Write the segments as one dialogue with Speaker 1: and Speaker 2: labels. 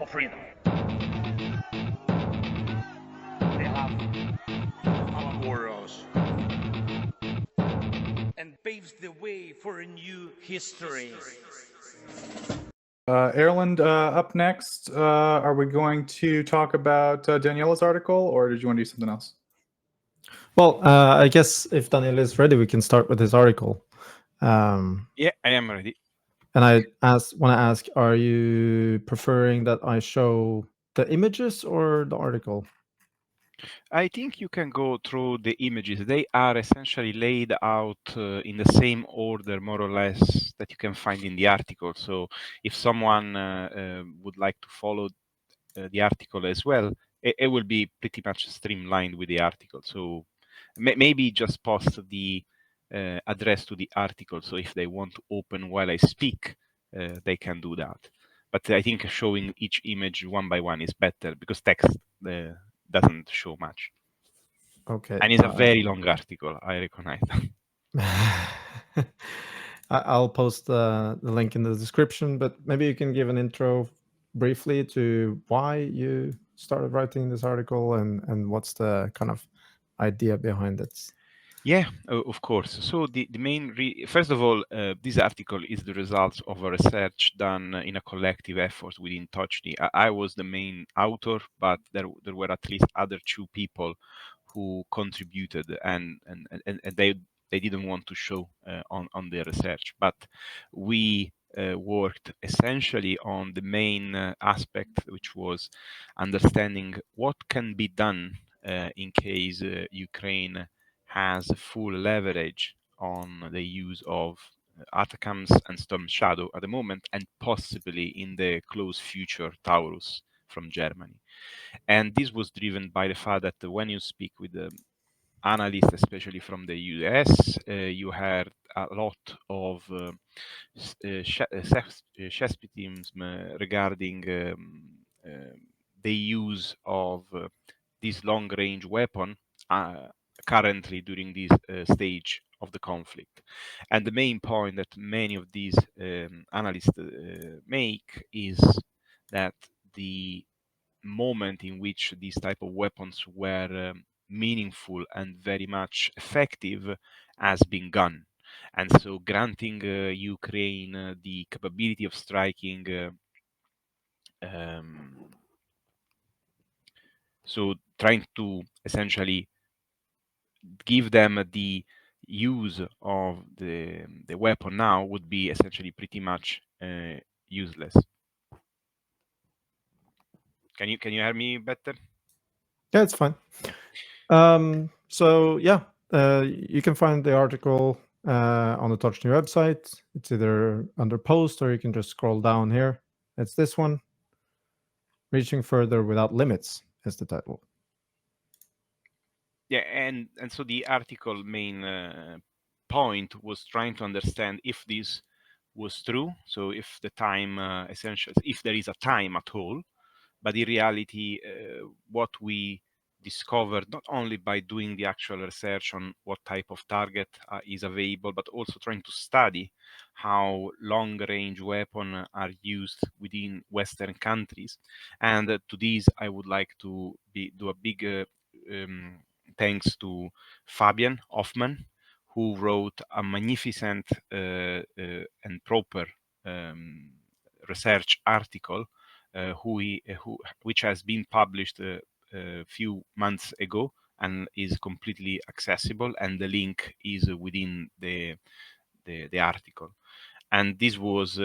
Speaker 1: for freedom. They have our warriors and paves the way for a new history.
Speaker 2: Erland, up next, are we going to talk about Daniela's article, or did you want to do something else?
Speaker 3: Well, I guess if Daniel is ready, we can start with his article.
Speaker 4: Yeah, I am ready.
Speaker 3: And I want to ask, are you preferring that I show the images or the article?
Speaker 4: I think you can go through the images. They are essentially laid out in the same order, more or less, that you can find in the article. So if someone would like to follow the article as well, it will be pretty much streamlined with the article. So maybe just post the address to the article. So if they want to open while I speak, they can do that. But I think showing each image one by one is better because text doesn't show much.
Speaker 3: Okay.
Speaker 4: And it's a very long article, I recognize that.
Speaker 3: I'll post the link in the description, but maybe you can give an intro briefly to why you started writing this article and what's the kind of idea behind it.
Speaker 4: Yeah, of course. So the main, first of all, this article is the result of a research done in a collective effort within Tochnyi. I was the main author, but there were at least other two people who contributed, and they didn't want to show on their research, but we worked essentially on the main aspect, which was understanding what can be done in case Ukraine has full leverage on the use of ATACMS and Storm Shadow at the moment, and possibly in the close future Taurus from Germany. And this was driven by the fact that when you speak with the analysts, especially from the US, you heard a lot of skepticism regarding the use of this long-range weapon currently during this stage of the conflict. And the main point that many of these analysts make is that the moment in which these type of weapons were meaningful and very much effective has been gone. And so granting Ukraine the capability of striking so trying to essentially give them the use of the weapon now would be essentially pretty much useless. Can you hear me better?
Speaker 3: Yeah, it's fine. So yeah, you can find the article on the Tochnyi website. It's either under post or you can just scroll down here. It's this one. Reaching Further Without Limits is the title.
Speaker 4: Yeah, and so the article main point was trying to understand if this was true. So if the time essentially, if there is a time at all, but in reality, what we discovered not only by doing the actual research on what type of target is available, but also trying to study how long-range weapons are used within Western countries. And to this, I would like to do a big thanks to Fabian Hoffman, who wrote a magnificent and proper research article, which has been published a few months ago and is completely accessible, and the link is within the article. And this was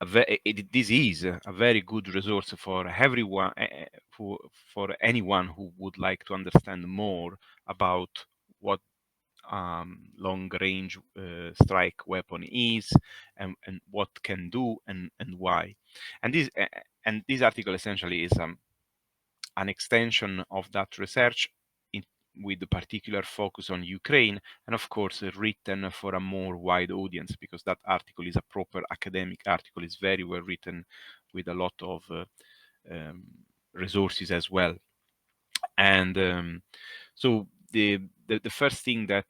Speaker 4: this is a very good resource for everyone, for anyone who would like to understand more about what long-range strike weapon is and what can do and why. And this article essentially is an extension of that research with a particular focus on Ukraine, and of course written for a more wide audience, because that article is a proper academic article. It's very well written with a lot of resources as well. And so the first thing that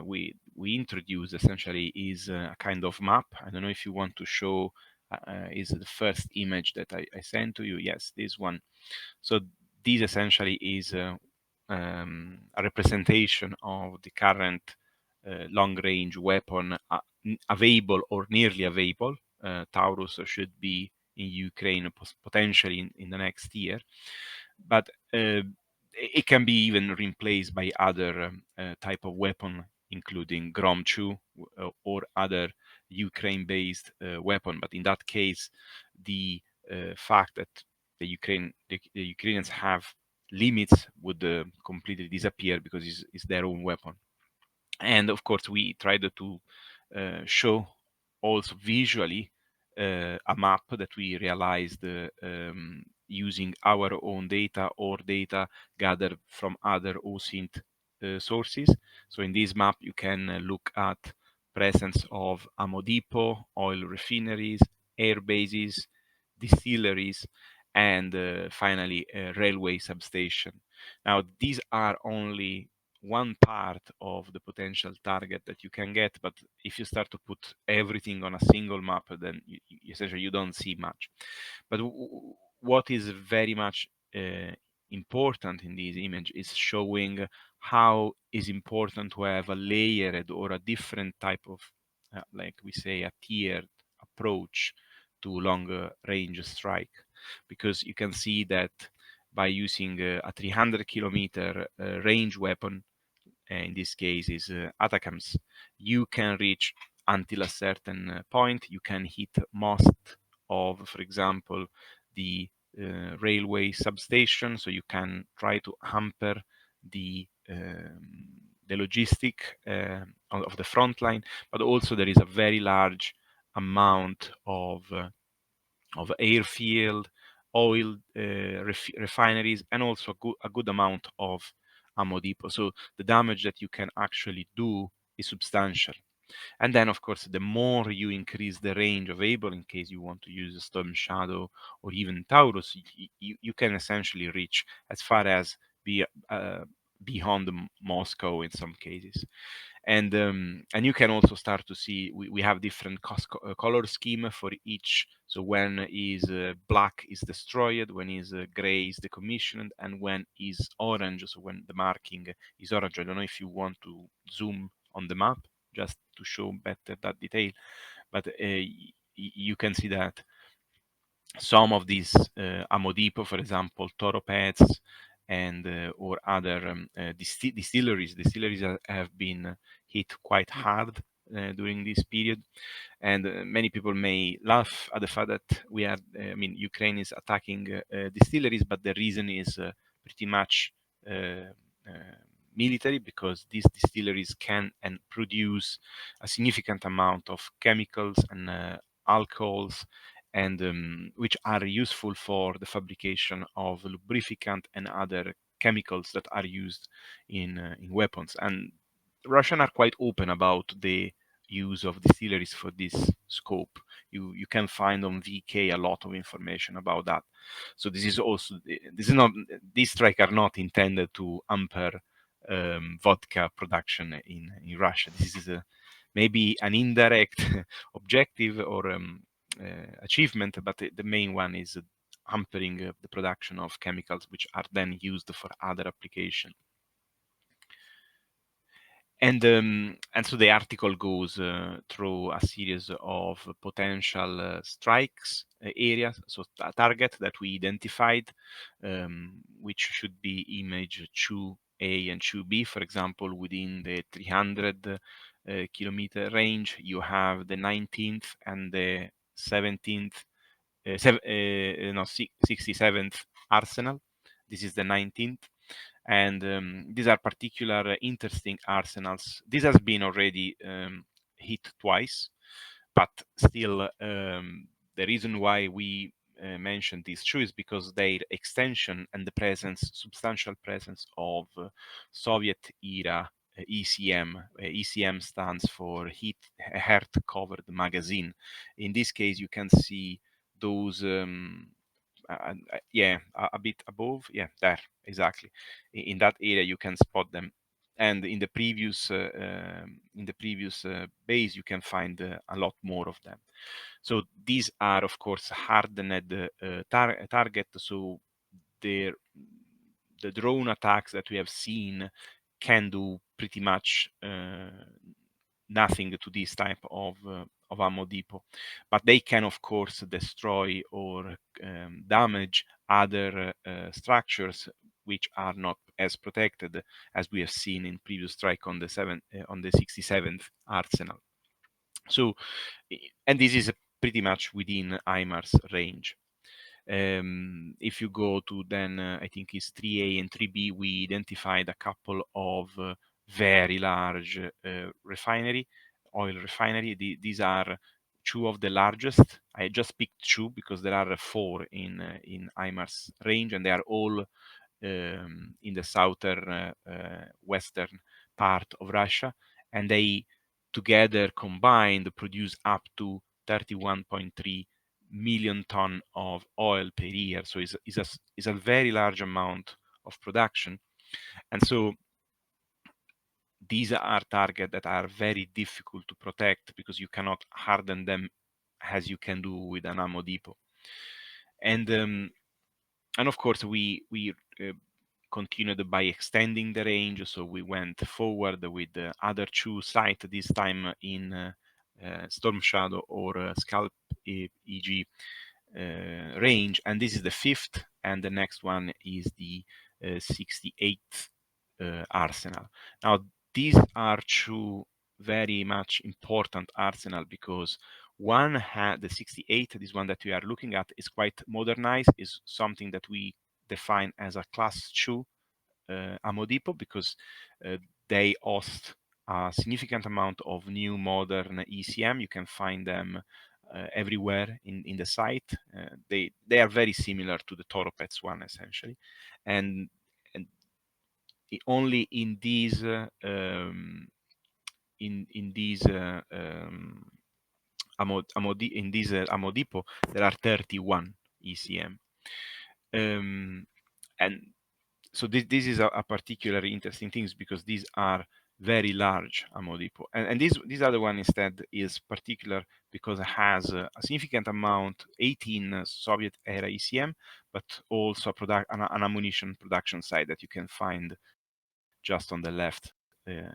Speaker 4: we introduce essentially is a kind of map. I don't know if you want to show is the first image that I sent to you. Yes, this one. So this essentially is a representation of the current long-range weapon available or nearly available. Taurus should be in Ukraine potentially in the next year, but it can be even replaced by other type of weapon, including Grom-2 or other Ukraine-based weapon. But in that case, the fact that the Ukrainians have limits would completely disappear because it's their own weapon. And of course, we tried to show also visually a map that we realized using our own data or data gathered from other OSINT sources. So in this map, you can look at presence of ammo depot, oil refineries, air bases, distilleries, and finally a railway substation. Now, these are only one part of the potential target that you can get, but if you start to put everything on a single map, then essentially you don't see much. But what is very much important in this image is showing how is important to have a layered or a different type of, like we say, a tiered approach to longer range strike, because you can see that by using a 300 kilometer range weapon, in this case is ATACMS, you can reach until a certain point. You can hit most of, for example, the railway substation, so you can try to hamper the logistic of the front line, but also there is a very large amount of airfield, oil refineries, and also a good amount of ammo depot. So the damage that you can actually do is substantial. And then, of course, the more you increase the range available, in case you want to use a Storm Shadow or even Taurus, you can essentially reach as far as beyond Moscow in some cases. And you can also start to see we have different color scheme for each. So when is black is destroyed, when is gray is decommissioned, and when is orange, so when the marking is orange. I don't know if you want to zoom on the map just to show better that detail, but you can see that some of these ammo depot, for example, Toropets and or other distilleries have been hit quite hard during this period. And many people may laugh at the fact that we are, Ukraine is attacking distilleries, but the reason is pretty much military, because these distilleries can and produce a significant amount of chemicals and alcohols, and which are useful for the fabrication of lubricant and other chemicals that are used in weapons. And Russians are quite open about the use of distilleries for this scope. You can find on VK a lot of information about that. So this is also these strikes are not intended to hamper vodka production in Russia. This is maybe an indirect objective or achievement, but the main one is hampering the production of chemicals which are then used for other applications. And so the article goes through a series of potential strikes areas, so a target that we identified, which should be image 2A and 2B. For example, within the 300 kilometer range, you have the 19th and the 17th, 67th arsenal. This is the 19th. And these are particular interesting arsenals. This has been already hit twice, but still the reason why we mentioned these two is because their extension and the substantial presence of Soviet era ECM. ECM stands for heart covered magazine. In this case, you can see those a bit above, yeah, there, exactly. In that area you can spot them. and in the previous base, you can find a lot more of them. So these are, of course, hardened target. So the drone attacks that we have seen can do pretty much nothing to this type of ammo depot, but they can, of course, destroy or damage other structures which are not as protected as we have seen in previous strike on the 67th Arsenal. So, and this is pretty much within HIMARS range. If you go to then, I think it's 3A and 3B, we identified a couple of very large oil refinery. These are two of the largest. I just picked two because there are four in HIMARS range, and they are all in the southern western part of Russia, and they together combined produce up to 31.3 million ton of oil per year. So it's a very large amount of production. And so these are targets that are very difficult to protect because you cannot harden them as you can do with an ammo depot. And of course we continued by extending the range. So we went forward with the other two sites, this time in Storm Shadow or Scalp EG range, and this is the 5th, and the next one is the 68th arsenal. Now these are two very much important arsenal because one had the 68, this one that we are looking at, is quite modernized, is something that we define as a class 2 ammo depot because they host a significant amount of new modern ECM. You can find them everywhere in the site. They are very similar to the Toropets one essentially, and only in these ammo depot there are 31 ECM, and so this is a particularly interesting thing because these are very large ammo depot, and this other one instead is particular because it has a significant amount, 18 Soviet era ECM, but also an ammunition production site that you can find just on the left.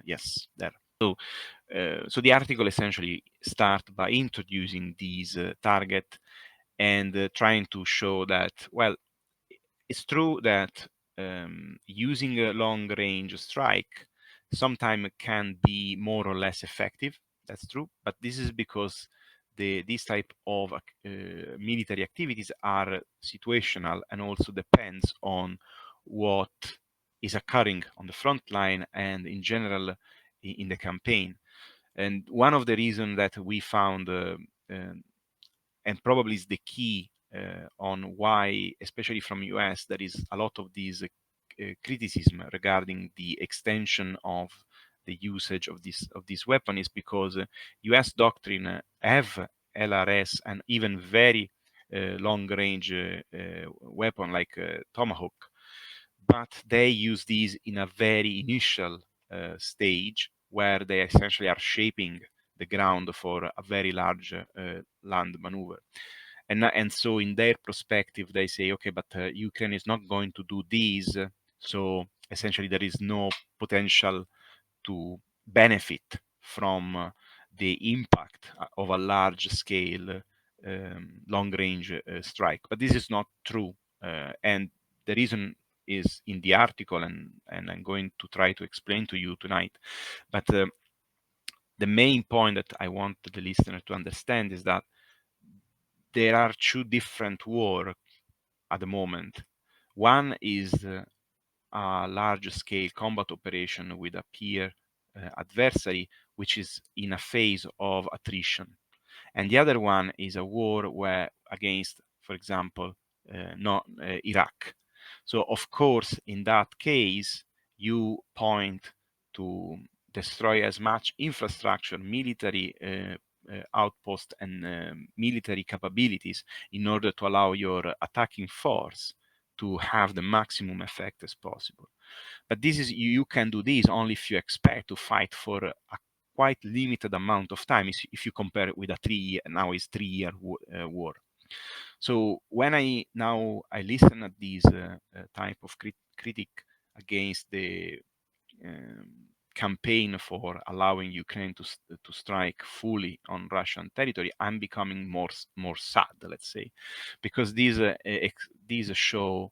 Speaker 4: Yes, there. So, so the article essentially starts by introducing these target and trying to show that, well, it's true that using a long-range strike sometimes can be more or less effective. That's true, but this is because these type of military activities are situational and also depends on what is occurring on the front line and in general in the campaign. And one of the reasons that we found, and probably is the key on why, especially from US, there is a lot of these criticism regarding the extension of the usage of this weapon, is because US doctrine have LRS and even very long-range weapon like Tomahawk, but they use these in a very initial stage where they essentially are shaping the ground for a very large land maneuver. And so in their perspective, they say, okay, but Ukraine is not going to do these, so essentially there is no potential to benefit from the impact of a large-scale long-range strike. But this is not true, and the reason is in the article, and I'm going to try to explain to you tonight. But the main point that I want the listener to understand is that there are two different wars at the moment. One is a large-scale combat operation with a peer adversary, which is in a phase of attrition. And the other one is a war where against, for example, Iraq. So of course, in that case, you point to destroy as much infrastructure, military outpost and military capabilities in order to allow your attacking force to have the maximum effect as possible. But this is you can do this only if you expect to fight for a quite limited amount of time. If you compare it with a 3-year, now it's 3-year war. So when I listen at these type of critic against the campaign for allowing Ukraine to strike fully on Russian territory, I'm becoming more sad, let's say, because these show,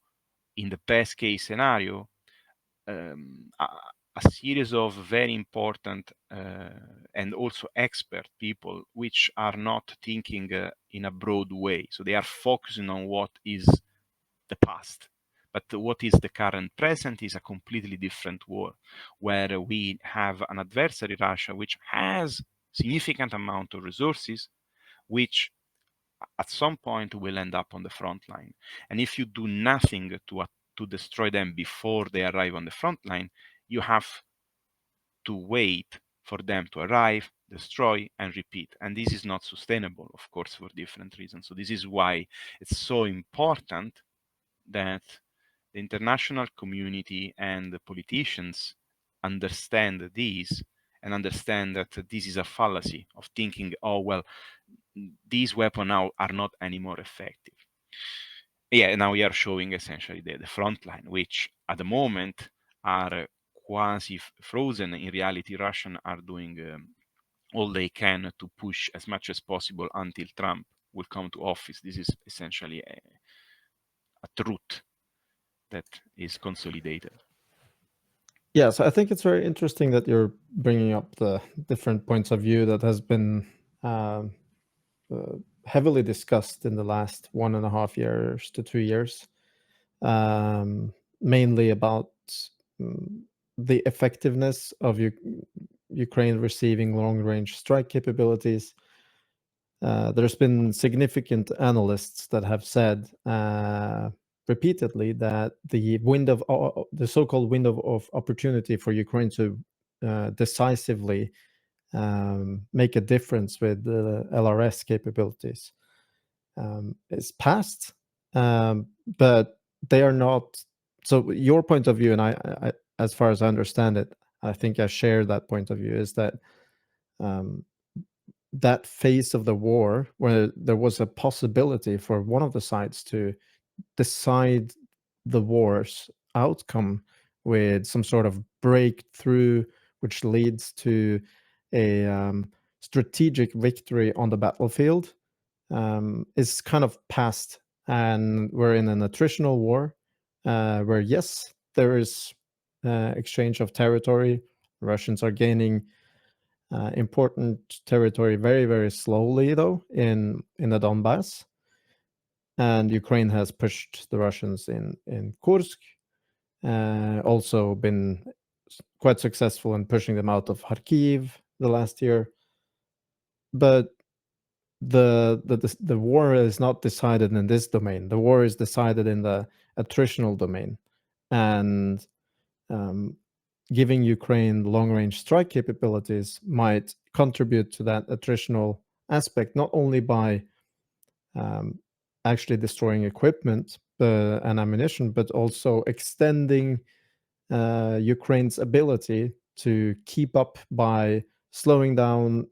Speaker 4: in the best case scenario, a series of very important and also expert people which are not thinking in a broad way. So they are focusing on what is the past. But what is the current present is a completely different war, where we have an adversary, Russia, which has significant amount of resources, which at some point will end up on the front line. And if you do nothing to destroy them before they arrive on the front line, you have to wait for them to arrive, destroy, and repeat. And this is not sustainable, of course, for different reasons. So this is why it's so important that the international community and the politicians understand this and understand that this is a fallacy of thinking, oh, well, these weapons now are not anymore effective. Yeah, now we are showing essentially the front line, which at the moment are quasi frozen. In reality, Russians are doing all they can to push as much as possible until Trump will come to office. This is essentially a truth that is consolidated.
Speaker 3: Yeah, so I think it's very interesting that you're bringing up the different points of view that has been heavily discussed in the last 1.5 years to 2 years, mainly about the effectiveness of Ukraine receiving long-range strike capabilities. There's been significant analysts that have said repeatedly that the so-called window of opportunity for Ukraine to decisively make a difference with the LRS capabilities is past, but they are not. So your point of view, and I, as far as I understand it, I think I share that point of view, is that that phase of the war where there was a possibility for one of the sides to decide the war's outcome with some sort of breakthrough, which leads to a strategic victory on the battlefield, is kind of past. And we're in an attritional war where, yes, there is exchange of territory. Russians are gaining important territory very, very slowly, though, in the Donbass. And Ukraine has pushed the Russians in Kursk, also been quite successful in pushing them out of Kyiv the last year. But the war is not decided in this domain. The war is decided in the attritional domain. And giving Ukraine long-range strike capabilities might contribute to that attritional aspect, not only by actually destroying equipment and ammunition, but also extending Ukraine's ability to keep up by slowing down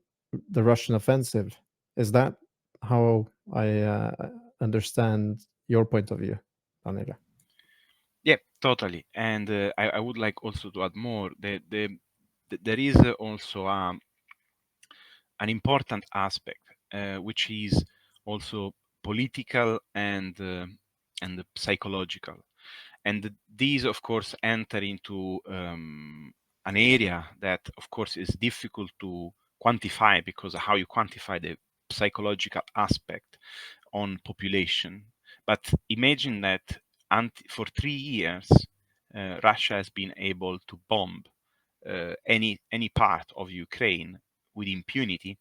Speaker 3: the Russian offensive. Is that how I understand your point of view, Daniela?
Speaker 4: Yeah, totally. And I would like also to add more. There is also an important aspect, which is also political and psychological. And these, of course, enter into an area that, of course, is difficult to quantify, because of how you quantify the psychological aspect on population. But imagine that for 3 years, Russia has been able to bomb any part of Ukraine with impunity,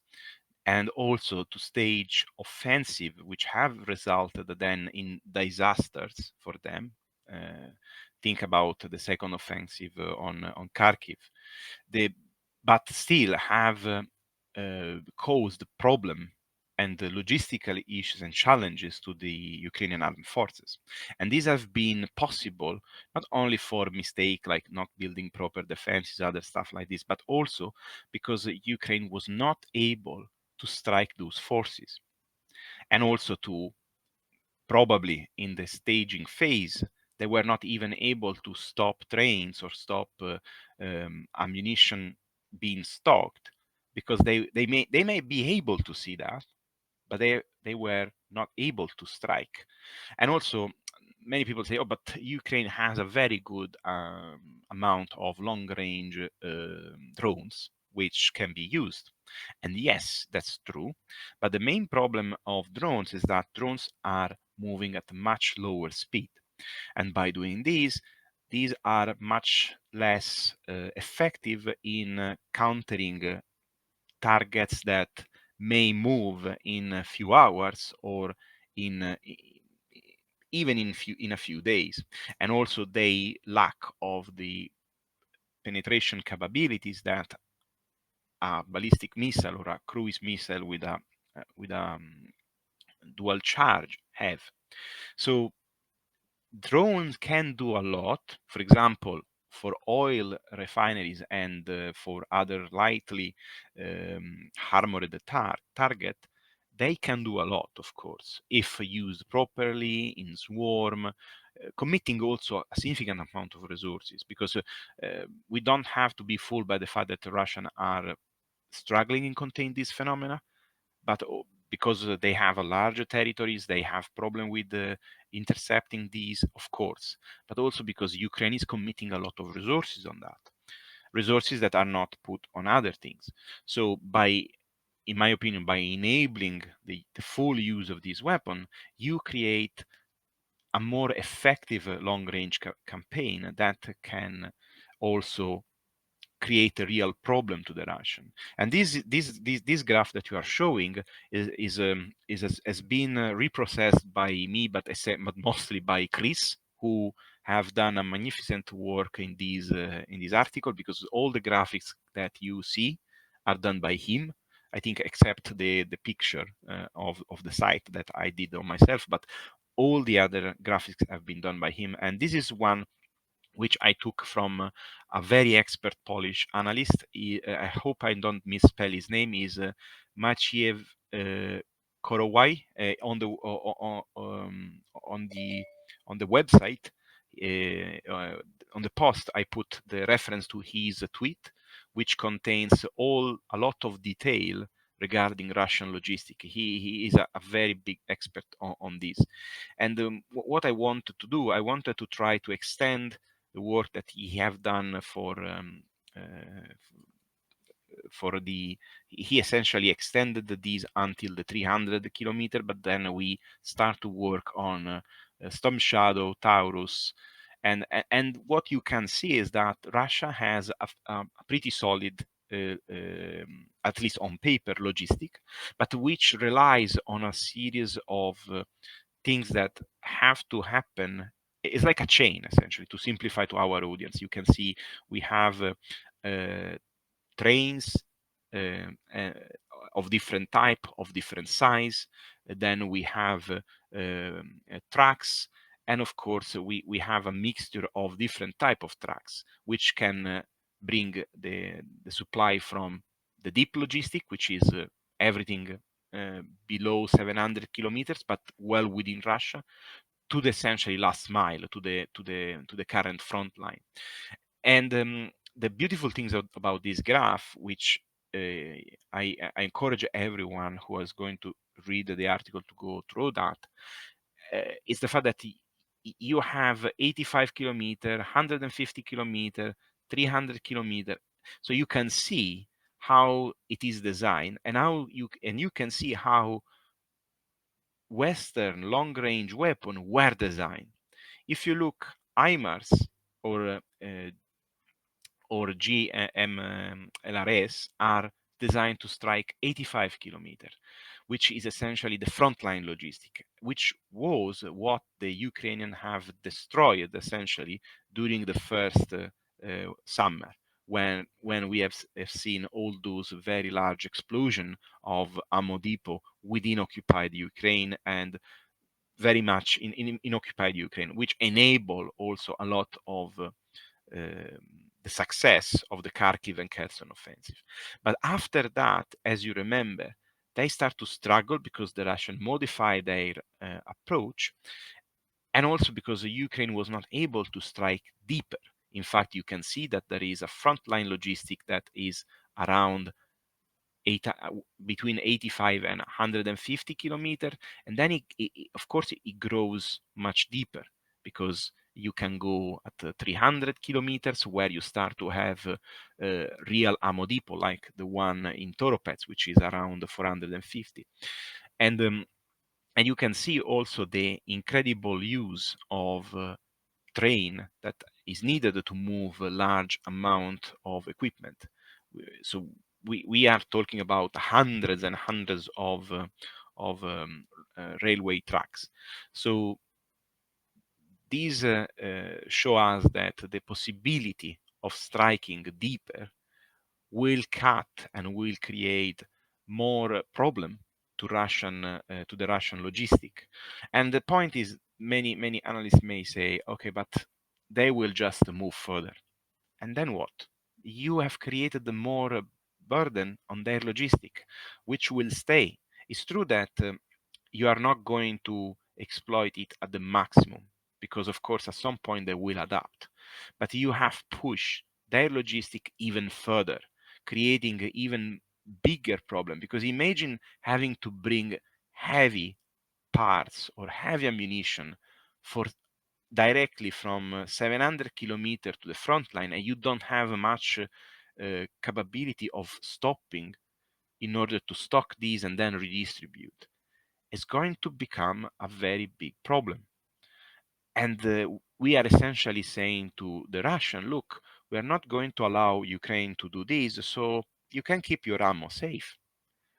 Speaker 4: and also to stage offensive, which have resulted then in disasters for them. Think about the second offensive on Kharkiv. But still have caused problem and the logistical issues and challenges to the Ukrainian armed forces. And these have been possible not only for mistake like not building proper defenses, other stuff like this, but also because Ukraine was not able to strike those forces. And also to probably in the staging phase, they were not even able to stop trains or stop ammunition being stocked, because they may be able to see that, but they were not able to strike. And also, many people say, oh, but Ukraine has a very good amount of long-range drones which can be used. And yes, that's true. But the main problem of drones is that drones are moving at a much lower speed. And by doing this, these are much less effective in countering targets that may move in a few hours or in even in a few days. And also they lack of the penetration capabilities that a ballistic missile or a cruise missile with a dual charge have. So drones can do a lot. For example, for oil refineries and for other lightly armored target, they can do a lot, of course, if used properly in swarm, committing also a significant amount of resources, because we don't have to be fooled by the fact that the Russians are struggling in contain these phenomena, but because they have a larger territories, they have problem with intercepting these, of course, but also because Ukraine is committing a lot of resources on that, resources that are not put on other things. So in my opinion, by enabling the full use of this weapon, you create a more effective long-range campaign that can also create a real problem to the Russian. And this graph that you are showing has been reprocessed by me, but mostly by Chris, who have done a magnificent work in this article, because all the graphics that you see are done by him. I think except the picture of the site that I did on myself, but all the other graphics have been done by him. And this is one which I took from a very expert Polish analyst. I hope I don't misspell his name. Is Maciej Korowaj on the website. On the post, I put the reference to his tweet, which contains a lot of detail regarding Russian logistics. He is a very big expert on this. And what I wanted to do, I wanted to try to extend the work that he have done he essentially extended these until the 300 kilometer, but then we start to work on Storm Shadow, Taurus, and what you can see is that Russia has a pretty solid, at least on paper, logistic, but which relies on a series of things that have to happen. It's like a chain, essentially, to simplify to our audience. You can see we have trains uh, uh, of different type, of different size. Then we have trucks, and of course we have a mixture of different type of trucks, which can bring the supply from the deep logistic, which is everything below 700 kilometers, but well within Russia, to the essentially last mile, to the current front line. And the beautiful things about this graph, which I encourage everyone who is going to read the article to go through that, is the fact that you have 85 kilometer, 150 kilometer, 300 kilometer. So you can see how it is designed, and you can see how Western long-range weapons were designed. If you look, HIMARS or GMLRS are designed to strike 85 kilometers, which is essentially the frontline logistic, which was what the Ukrainians have destroyed essentially during the first summer, when we have seen all those very large explosion of ammo depot within occupied Ukraine and very much in occupied Ukraine, which enable also a lot of the success of the Kharkiv and Kherson offensive. But after that, as you remember, they start to struggle because the Russians modify their approach, and also because Ukraine was not able to strike deeper. In fact, you can see that there is a frontline logistic that is around between 85 and 150 kilometers, and then of course it grows much deeper, because you can go at 300 kilometers where you start to have real ammo depot like the one in Toropets, which is around 450. And you can see also the incredible use of train that is needed to move a large amount of equipment. So we are talking about hundreds and hundreds of railway tracks. So these show us that the possibility of striking deeper will cut and will create more problem to to the Russian logistic. And the point is, many analysts may say, okay, but they will just move further, and then what? You have created more burden on their logistic, which will stay. It's true that you are not going to exploit it at the maximum, because of course at some point they will adapt, but you have pushed their logistic even further, creating an even bigger problem. Because imagine having to bring heavy parts or heavy ammunition for directly from 700 kilometers to the front line, and you don't have much capability of stopping in order to stock these and then redistribute. It's going to become a very big problem. And we are essentially saying to the Russian, look, we are not going to allow Ukraine to do this, so you can keep your ammo safe,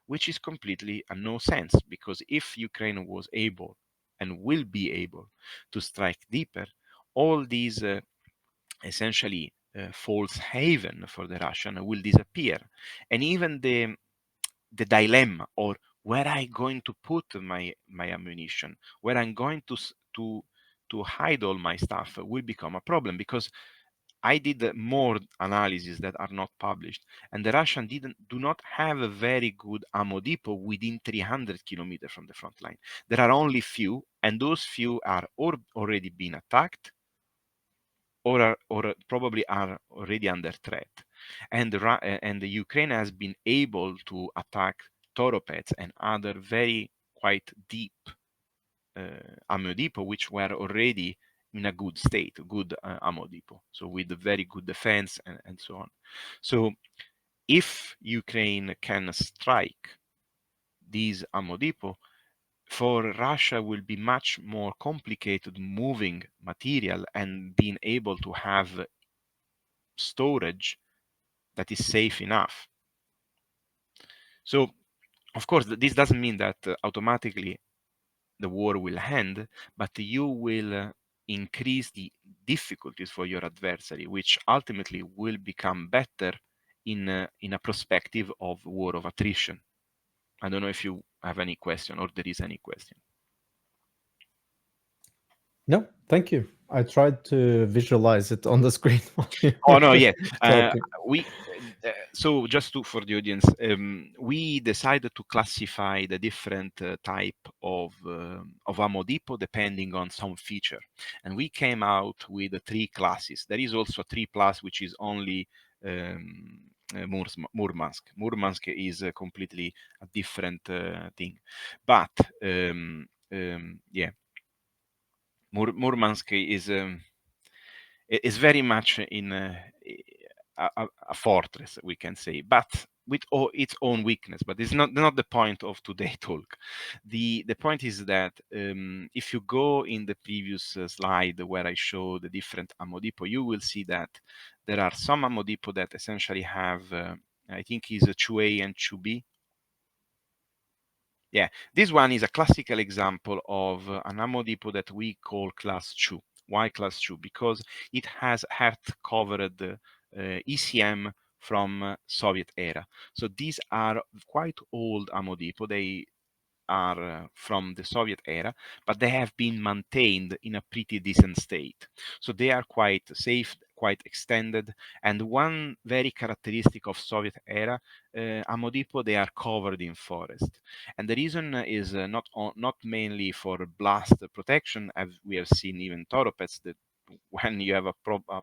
Speaker 4: which is completely a no sense, because if Ukraine was able and will be able to strike deeper, all these essentially false haven for the Russian will disappear. And even the dilemma, or where I going to put my ammunition, where I'm going to hide all my stuff, will become a problem. Because I did more analysis that are not published, and the Russian do not have a very good ammo depot within 300 kilometers from the front line. There are only few, and those few are already been attacked, or probably are already under threat. And the Ukraine has been able to attack Toropets and other very quite deep ammo depot, which were already in a good state, good ammo depot, so with a very good defense and so on. So if Ukraine can strike these ammo depot, for Russia will be much more complicated moving material and being able to have storage that is safe enough. So, of course, this doesn't mean that automatically the war will end, but you will increase the difficulties for your adversary, which ultimately will become better in a perspective of war of attrition. I don't know if you have any question or there is any question.
Speaker 3: No, thank you. I tried to visualize it on the screen.
Speaker 4: Oh no, yeah.
Speaker 3: Talking.
Speaker 4: So just for the audience, we decided to classify the different type of ammo depot depending on some feature, and we came out with 3 classes. There is also a 3+, which is only Murmansk. Murmansk is completely a different thing, but yeah, Murmansk is very much in a fortress, we can say, but with its own weakness. But it's not the point of today's talk. The point is that if you go in the previous slide where I show the different ammo depot, you will see that there are some ammo depot that essentially have, I think is a 2A and 2B. Yeah, this one is a classical example of an ammo depot that we call class 2. Why class 2? Because it has earth covered ECM from Soviet era. So these are quite old ammo depot. They are from the Soviet era, but they have been maintained in a pretty decent state. So they are quite safe, quite extended. And one very characteristic of Soviet era ammo depot, they are covered in forest. And the reason is not mainly for blast protection, as we have seen even Toropets, that when you have a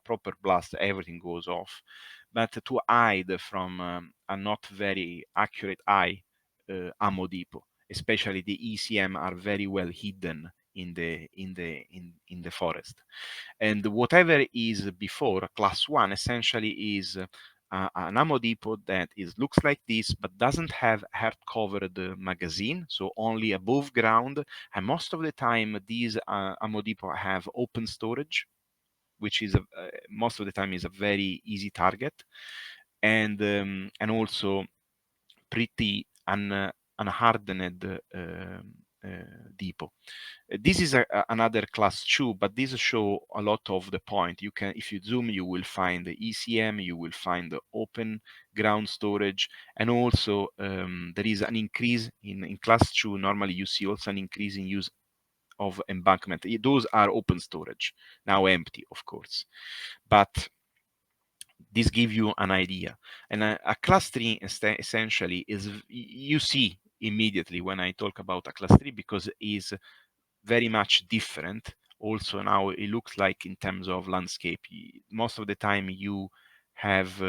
Speaker 4: proper blast, everything goes off, but to hide from a not very accurate eye ammo depot. Especially the ECM are very well hidden in the forest. And whatever is before class 1 essentially is an ammo depot that looks like this, but doesn't have hard-covered magazine, so only above ground. And most of the time, these ammo depot have open storage, which is most of the time is a very easy target, and also pretty unhardened depot. This is another class 2, but these show a lot of the point. You can, if you zoom, you will find the ECM, you will find the open ground storage, and also there is an increase in class 2. Normally, you see also an increase in use of embankment. Those are open storage, now empty, of course, but this gives you an idea. And a class 3 essentially is, you see immediately when I talk about a class 3, because it is very much different. Also now it looks like in terms of landscape, most of the time you have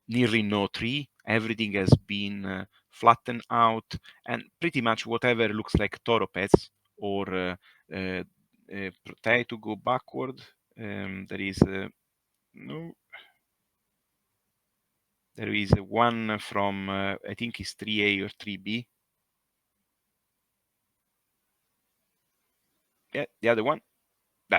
Speaker 4: nearly no tree, everything has been flattened out, and pretty much whatever looks like Toropets or try to go backward. There is no. There is one from, I think it's 3A or 3B. Yeah, the other one.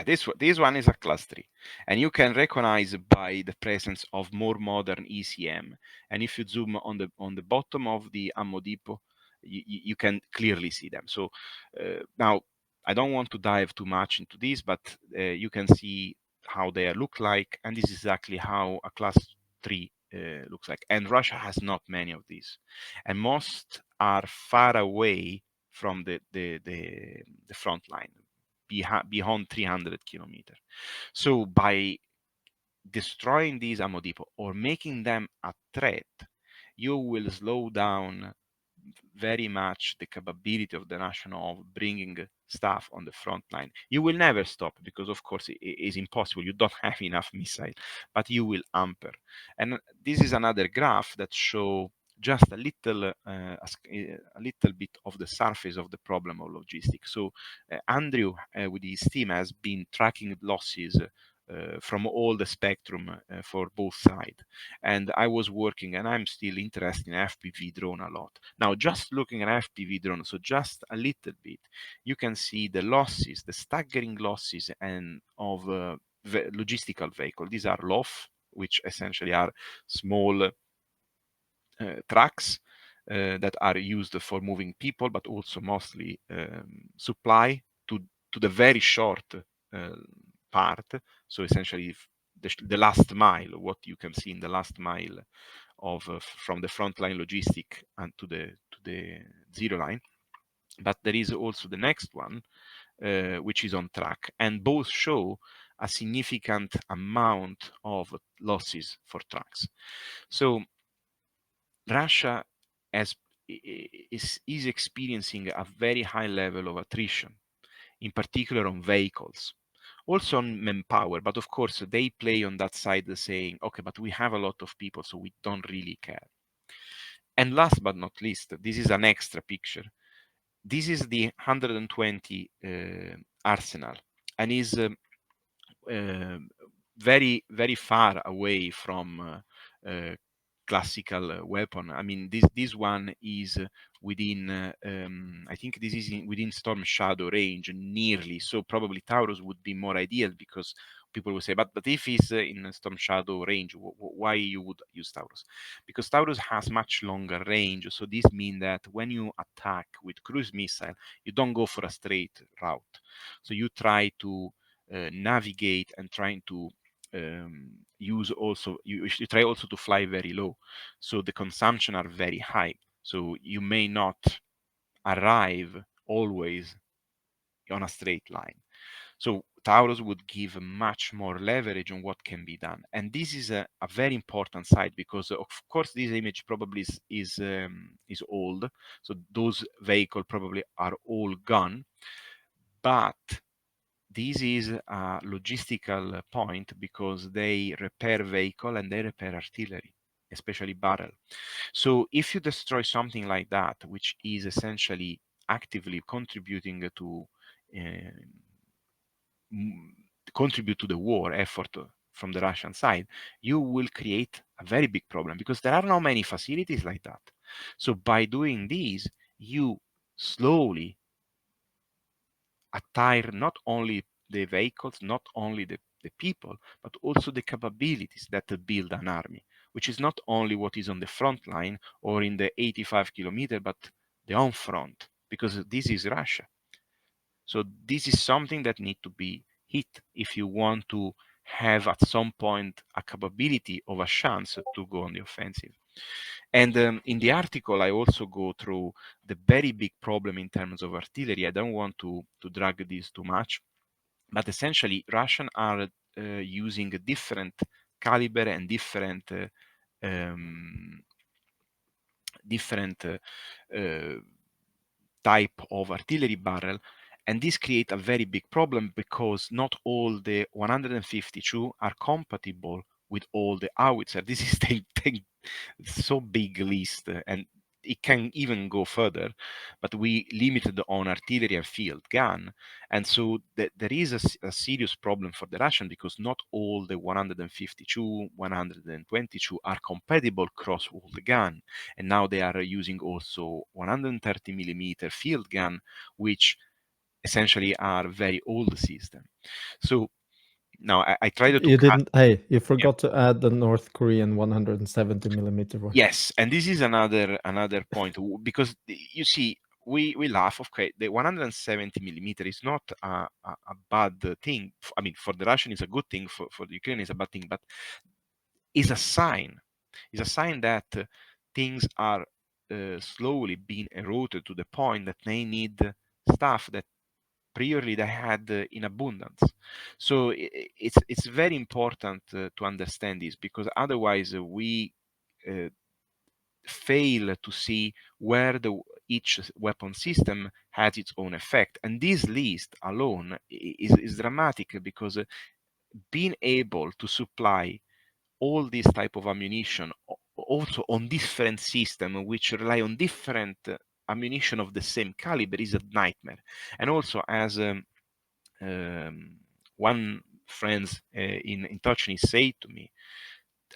Speaker 4: This one is a class 3. And you can recognize by the presence of more modern ECM. And if you zoom on the bottom of the ammo depot, you can clearly see them. So now, I don't want to dive too much into this, but you can see how they look like. And this is exactly how a class 3 looks like. And Russia has not many of these. And most are far away from the front line, beyond 300 kilometers. So by destroying these ammo depot or making them a threat, you will slow down very much the capability of the national of bringing stuff on the front line. You will never stop, because of course it is impossible. You don't have enough missile, but you will hamper. And this is another graph that show just a little bit of the surface of the problem of logistics. So Andrew with his team has been tracking losses from all the spectrum for both sides. And I was working, and I'm still interested in FPV drone a lot. Now, just looking at FPV drone, so just a little bit, you can see the losses, the staggering losses and of logistical vehicle. These are LOF, which essentially are small trucks that are used for moving people, but also mostly supply to the very short part. So essentially, the last mile, what you can see in the last mile of from the frontline logistic and to the zero line. But there is also the next one, which is on track, and both show a significant amount of losses for trucks. So Russia is experiencing a very high level of attrition, in particular on vehicles, also on manpower. But of course, they play on that side saying, okay, but we have a lot of people, so we don't really care. And last but not least, this is an extra picture. This is the 120 arsenal, and is very, very far away from classical weapon. I mean, this one is within, I think this is within Storm Shadow range, nearly. So probably Taurus would be more ideal, because people will say, but if it's in Storm Shadow range, why you would use Taurus? Because Taurus has much longer range. So this means that when you attack with cruise missile, you don't go for a straight route. So you try to navigate and trying to use also, you should try also to fly very low, so the consumption are very high, so you may not arrive always on a straight line. So Taurus would give much more leverage on what can be done. And this is a very important side, because of course this image probably is old. So those vehicles probably are all gone. But this is a logistical point, because they repair vehicle and they repair artillery, especially barrel. So if you destroy something like that, which is essentially actively contributing to contribute to the war effort from the Russian side, you will create a very big problem, because there are not many facilities like that. So by doing this, you slowly attire not only the vehicles, not only the people, but also the capabilities that build an army, which is not only what is on the front line or in the 85 kilometer, but the on front, because this is Russia. So this is something that need to be hit if you want to have at some point a capability of a chance to go on the offensive. And in the article, I also go through the very big problem in terms of artillery. I don't want to drag this too much, but essentially Russians are using a different caliber and different type of artillery barrel. And this creates a very big problem, because not all the 152 are compatible with all the howitzer. This is the so big list, and it can even go further, but we limited on artillery and field gun. And so there is a serious problem for the Russian, because not all the 152, 122 are compatible across all the gun. And now they are using also 130 millimeter field gun, which essentially are very old system. So now I tried to
Speaker 3: You
Speaker 4: cut.
Speaker 3: didn't. Hey, you forgot to add the North Korean 170 millimeter one.
Speaker 4: Yes, and this is another point, because you see, we laugh. Okay, the 170 millimeter is not a bad thing. I mean, for the Russian, it's a good thing. For the Ukrainian, it's a bad thing. But is a sign. Is a sign that things are slowly being eroded to the point that they need stuff that previously they had in abundance. So it's very important to understand this, because otherwise we fail to see where each weapon system has its own effect. And this list alone is dramatic, because being able to supply all this type of ammunition also on different systems which rely on different ammunition of the same caliber is a nightmare. And also, as one friend in Tochnyi said to me,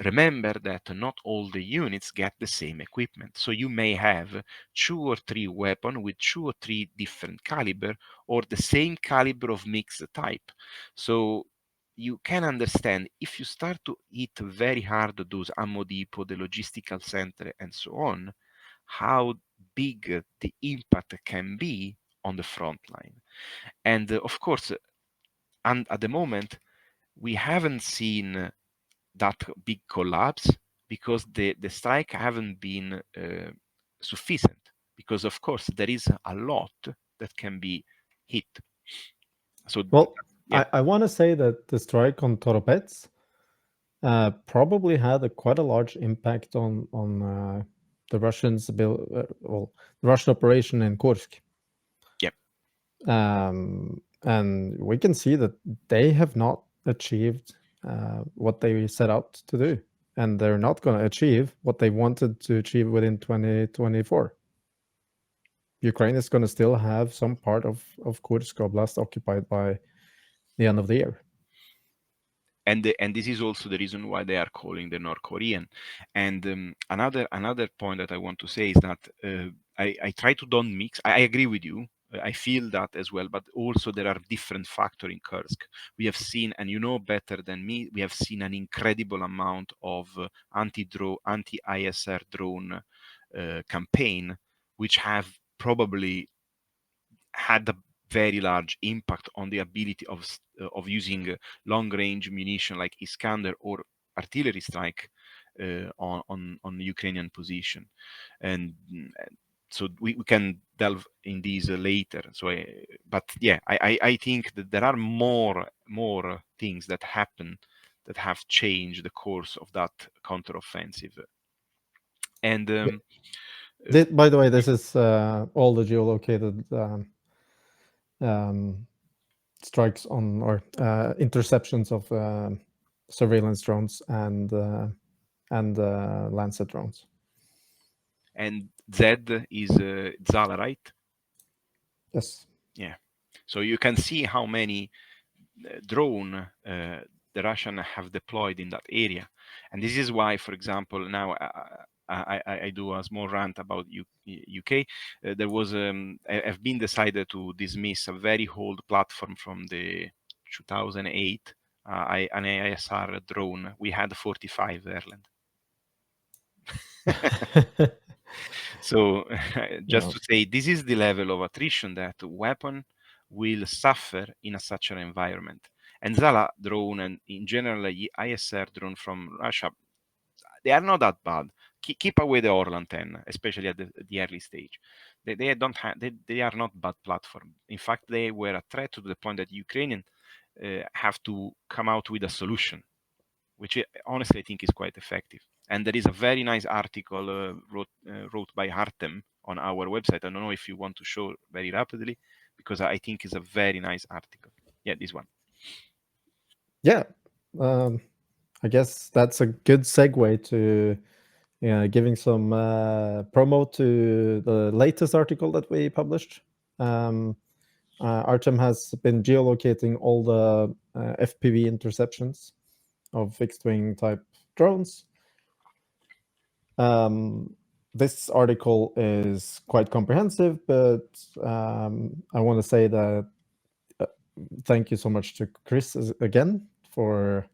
Speaker 4: remember that not all the units get the same equipment. So you may have 2 or 3 weapons with 2 or 3 different caliber, or the same caliber of mixed type. So you can understand, if you start to hit very hard those ammo depot, the logistical center, and so on, how big the impact can be on the front line. And of course, and at the moment, we haven't seen that big collapse, because the strike haven't been sufficient, because of course there is a lot that can be hit. So
Speaker 3: Well,
Speaker 4: yeah.
Speaker 3: I want to say that the strike on Toropets probably had quite a large impact on the Russians' the Russian operation in Kursk.
Speaker 4: Yeah.
Speaker 3: And we can see that they have not achieved what they set out to do, and they're not going to achieve what they wanted to achieve within 2024. Ukraine is going to still have some part of Kursk Oblast occupied by the end of the year.
Speaker 4: And this is also the reason why they are calling the North Korean. And another point that I want to say is that I try to don't mix. I agree with you. I feel that as well, but also there are different factors in Kursk. We have seen, and you know better than me, we have seen an incredible amount of anti-ISR drone campaign, which have probably had a very large impact on the ability of using long-range munition like Iskander or artillery strike on the Ukrainian position. And so we can delve in these later. So, but yeah, I think that there are more things that happen that have changed the course of that counteroffensive. And
Speaker 3: by the way, this is all the geolocated strikes on or interceptions of surveillance drones and Lancet drones.
Speaker 4: And Z is Zala, right?
Speaker 3: Yes.
Speaker 4: Yeah. So you can see how many drone the Russians have deployed in that area. And this is why, for example, now I do a small rant about UK. There was have been decided to dismiss a very old platform from the 2008, an ISR drone. We had 45 Erland. So just to say, this is the level of attrition that weapon will suffer in such an environment. And Zala drone and in general ISR drone from Russia, they are not that bad. Keep away the Orlan 10, especially at the early stage. They don't have they are not bad platform. In fact, they were a threat to the point that Ukrainians have to come out with a solution, which honestly I think is quite effective. And there is a very nice article wrote by Artem on our website. I don't know if you want to show very rapidly, because I think it's a very nice article. Yeah, this one.
Speaker 3: Yeah, I guess that's a good segue to giving some promo to the latest article that we published. Artem has been geolocating all the FPV interceptions of fixed-wing type drones. This article is quite comprehensive, but I want to say that thank you so much to Chris again for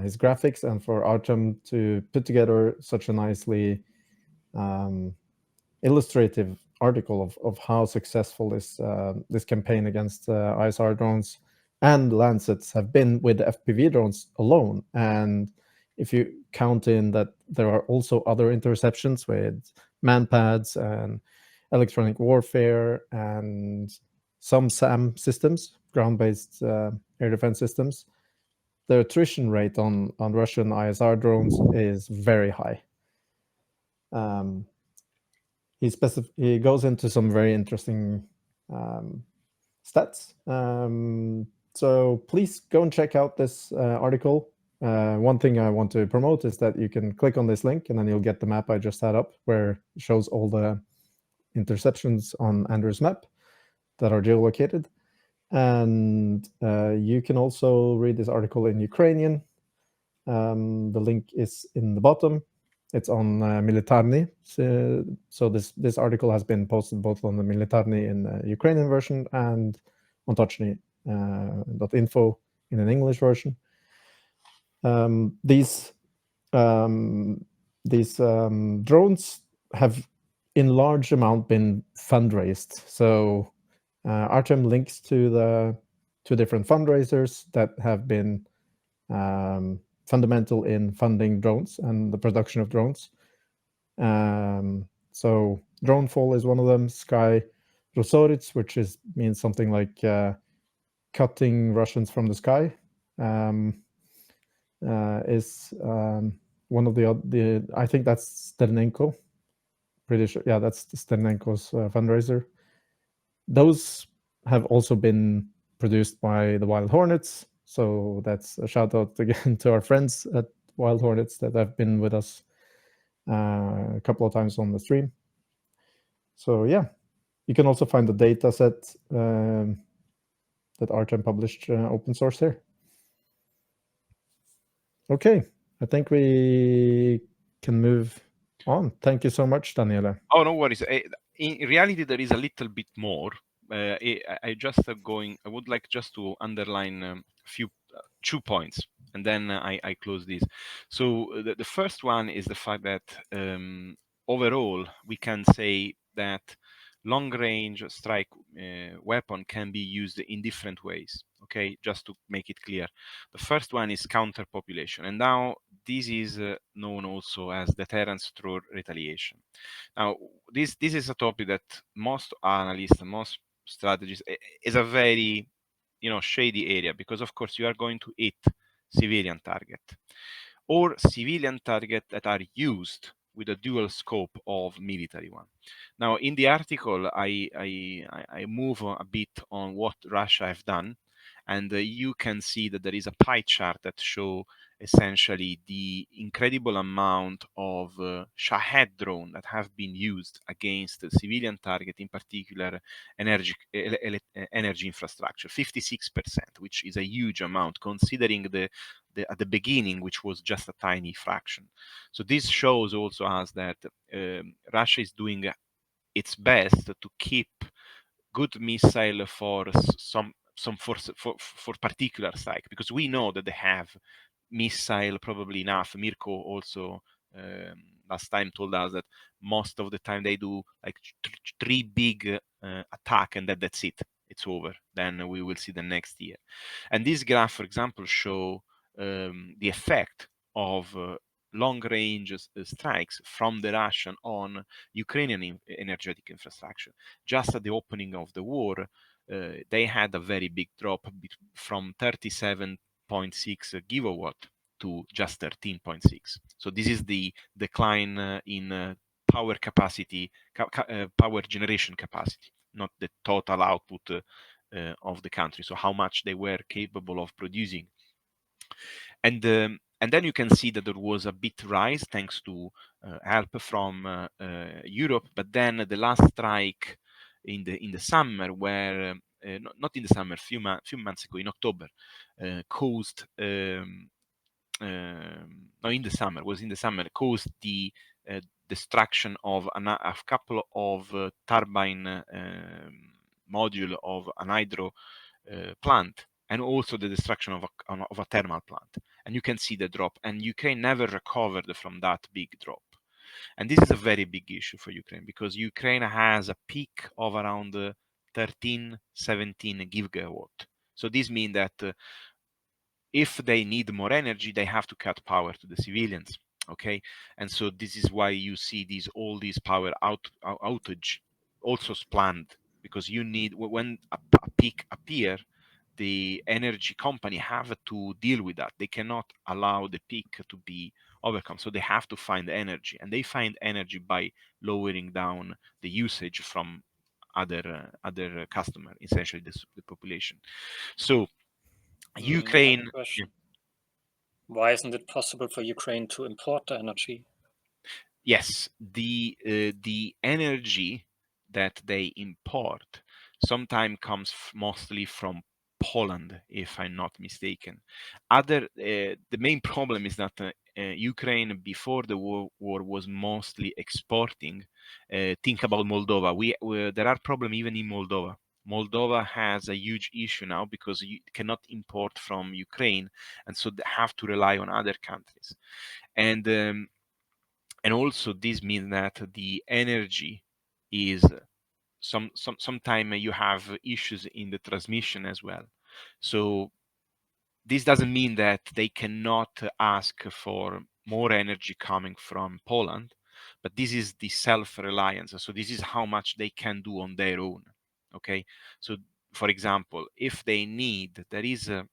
Speaker 3: his graphics and for Artem to put together such a nicely illustrative article of how successful this campaign against ISR drones and Lancets have been with the FPV drones alone. And if you count in that there are also other interceptions with manpads and electronic warfare and some SAM systems, ground-based air defense systems, the attrition rate on Russian ISR drones is very high. He goes into some very interesting stats. So please go and check out this article. One thing I want to promote is that you can click on this link and then you'll get the map I just had up where it shows all the interceptions on Andrew's map that are geolocated. And you can also read this article in Ukrainian. The link is in the bottom. It's on Militarny. So this article has been posted both on the Militarny in the Ukrainian version and on Tochnyi.info in an English version. These drones have in large amount been fundraised. So Artem links to the two different fundraisers that have been fundamental in funding drones and the production of drones. So Dronefall is one of them. Sky Rosorits, which means something like cutting Russians from the sky, is one of the I think that's Sternenko. Pretty sure, yeah, that's Sternenko's fundraiser. Those have also been produced by the Wild Hornets. So that's a shout out again to our friends at Wild Hornets that have been with us a couple of times on the stream. So yeah, you can also find the data set that Artem published open source here. Okay, I think we can move on. Thank you so much, Daniele.
Speaker 4: Oh, no worries. In reality, there is a little bit more. I would like just to underline two points, and then I close this. So the first one is the fact that overall we can say that long-range strike weapon can be used in different ways. Okay, just to make it clear. The first one is counterpopulation, and now this is known also as deterrence through retaliation. Now, this is a topic that most analysts and most strategists is a very, shady area, because of course you are going to hit civilian target or civilian target that are used with a dual scope of military one. Now, in the article, I move a bit on what Russia have done, and you can see that there is a pie chart that show essentially the incredible amount of Shahed drone that have been used against the civilian target, in particular energy infrastructure, 56%, which is a huge amount considering at the beginning, which was just a tiny fraction. So this shows also us that Russia is doing its best to keep good missile for some for particular strike, because we know that they have missile probably enough. Mirko also last time told us that most of the time they do like three big attack, and that's it. It's over. Then we will see the next year. And this graph, for example, show the effect of long-range strikes from the Russian on Ukrainian energetic infrastructure. Just at the opening of the war, they had a very big drop from 37.6 gigawatt to just 13.6. So this is the decline in power capacity, power generation capacity, not the total output of the country. So how much they were capable of producing. And then you can see that there was a bit rise thanks to help from Europe. But then the last strike in the summer, where not in the summer, few months ago in October, caused no, in the summer, caused the destruction of a couple of turbine module of an hydro plant, and also the destruction of a thermal plant. And you can see the drop, and Ukraine never recovered from that big drop. And this is a very big issue for Ukraine, because Ukraine has a peak of around 13, 17 gigawatt. So this means that if they need more energy, they have to cut power to the civilians. Okay, and so this is why you see all these power outage also planned, because you need, when a peak appear, the energy company have to deal with that. They cannot allow the peak to be overcome, so they have to find energy, and they find energy by lowering down the usage from other customer, essentially the population. So
Speaker 5: I have a
Speaker 4: Ukraine.
Speaker 5: question. Why isn't it possible for Ukraine to import the energy?
Speaker 4: Yes, the energy that they import sometimes comes mostly from Poland, if I'm not mistaken. The main problem is that Ukraine before the war was mostly exporting. Think about Moldova. There are problems even in Moldova. Moldova has a huge issue now because you cannot import from Ukraine, and so they have to rely on other countries. And also this means that the energy is sometime you have issues in the transmission as well. So this doesn't mean that they cannot ask for more energy coming from Poland, but this is the self-reliance. So this is how much they can do on their own. Okay, so for example, if they need, there is a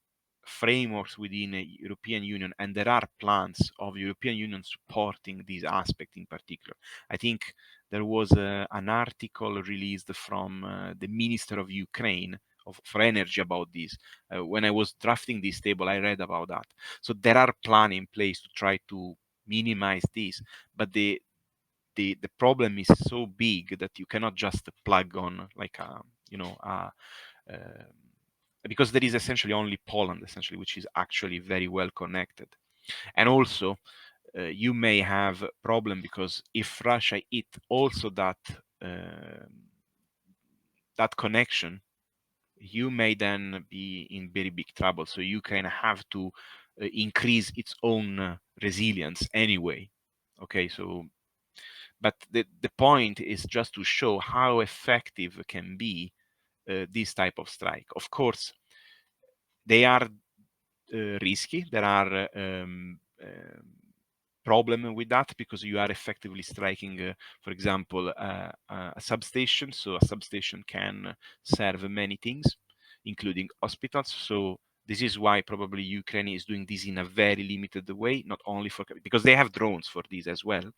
Speaker 4: frameworks within the European Union, and there are plans of European Union supporting this aspect in particular. I think there was an article released from the Minister of Ukraine for energy about this. When I was drafting this table, I read about that. So there are plans in place to try to minimize this, but the problem is so big that you cannot just plug on like because there is essentially only Poland, essentially, which is actually very well connected. And also, you may have a problem because if Russia hit also that connection, you may then be in very big trouble. So you kind of have to increase its own resilience anyway. Okay, so But the point is just to show how effective can be this type of strike. Of course, they are risky. There are problem with that because you are effectively striking, for example, a substation. So a substation can serve many things, including hospitals. So this is why probably Ukraine is doing this in a very limited way, not only for, because they have drones for this as well.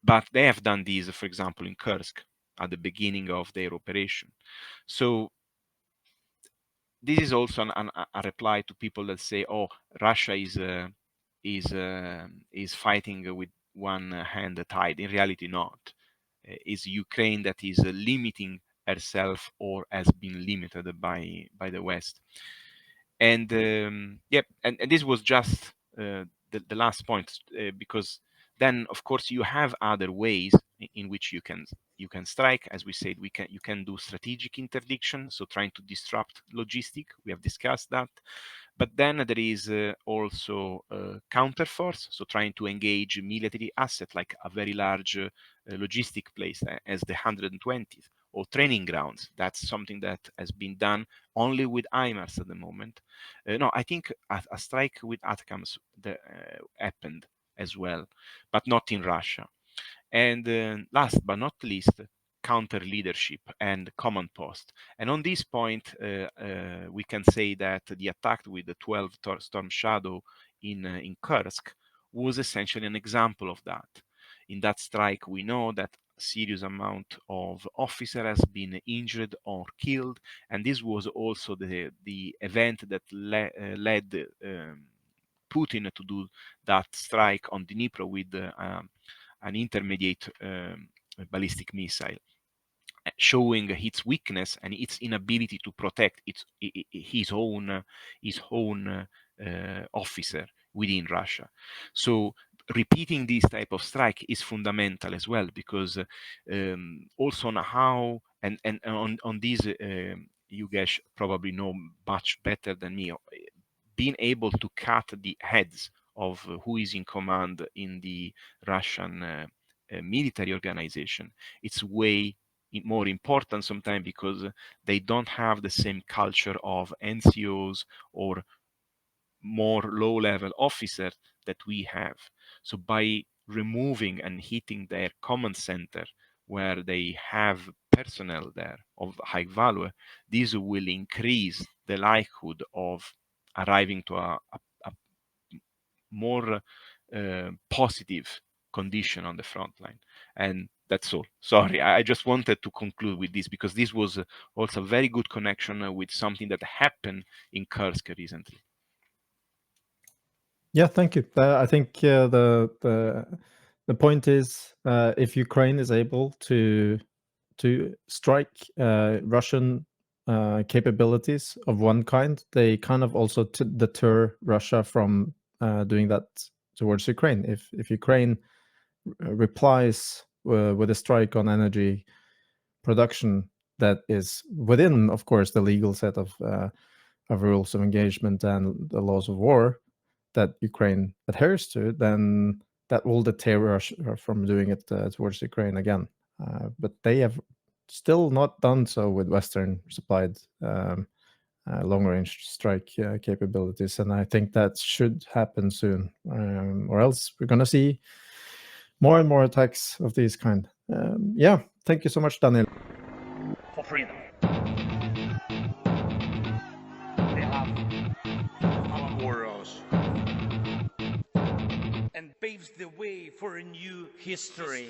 Speaker 4: But they have done this, for example, in Kursk at the beginning of their operation. So this is also a reply to people that say, "Oh, Russia is fighting with one hand tied." In reality, not. It's Ukraine that is limiting herself or has been limited by the West. And and this was just the last point, because then of course you have other ways in which you can strike. As we said, you can do strategic interdiction, so trying to disrupt logistic. We have discussed that. But then there is also counterforce, so trying to engage military asset like a very large logistic place as the 120th, or training grounds. That's something that has been done only with HIMARS at the moment. No, I think a strike with ATACMS happened as well, but not in Russia. And last but not least, counter leadership and command post. And on this point, we can say that the attack with the 12 Storm Shadow in Kursk was essentially an example of that. In that strike, we know that a serious amount of officers has been injured or killed, and this was also the event that led Putin to do that strike on Dnipro with an intermediate ballistic missile, showing its weakness and its inability to protect his own officer within Russia. So repeating this type of strike is fundamental as well, because also on how and on this, you guys probably know much better than me, being able to cut the heads of who is in command in the Russian military organization. It's way more important sometimes because they don't have the same culture of NCOs or more low-level officers that we have. So by removing and hitting their command center where they have personnel there of high value, this will increase the likelihood of arriving to a more positive condition on the front line. And that's all. Sorry, I just wanted to conclude with this because this was also a very good connection with something that happened in Kursk recently.
Speaker 3: Yeah, thank you. I think the point is, if Ukraine is able to strike Russian capabilities of one kind, they kind of also deter Russia from doing that towards Ukraine. If Ukraine replies with a strike on energy production that is within, of course, the legal set of rules of engagement and the laws of war that Ukraine adheres to, then that will deter Russia from doing it towards Ukraine again. But they have still not done so with Western supplied long-range strike capabilities, and I think that should happen soon, or else we're going to see more and more attacks of these kind. Yeah, thank you so much, Daniel.
Speaker 1: For freedom. They have our warriors and paves the way for a new history.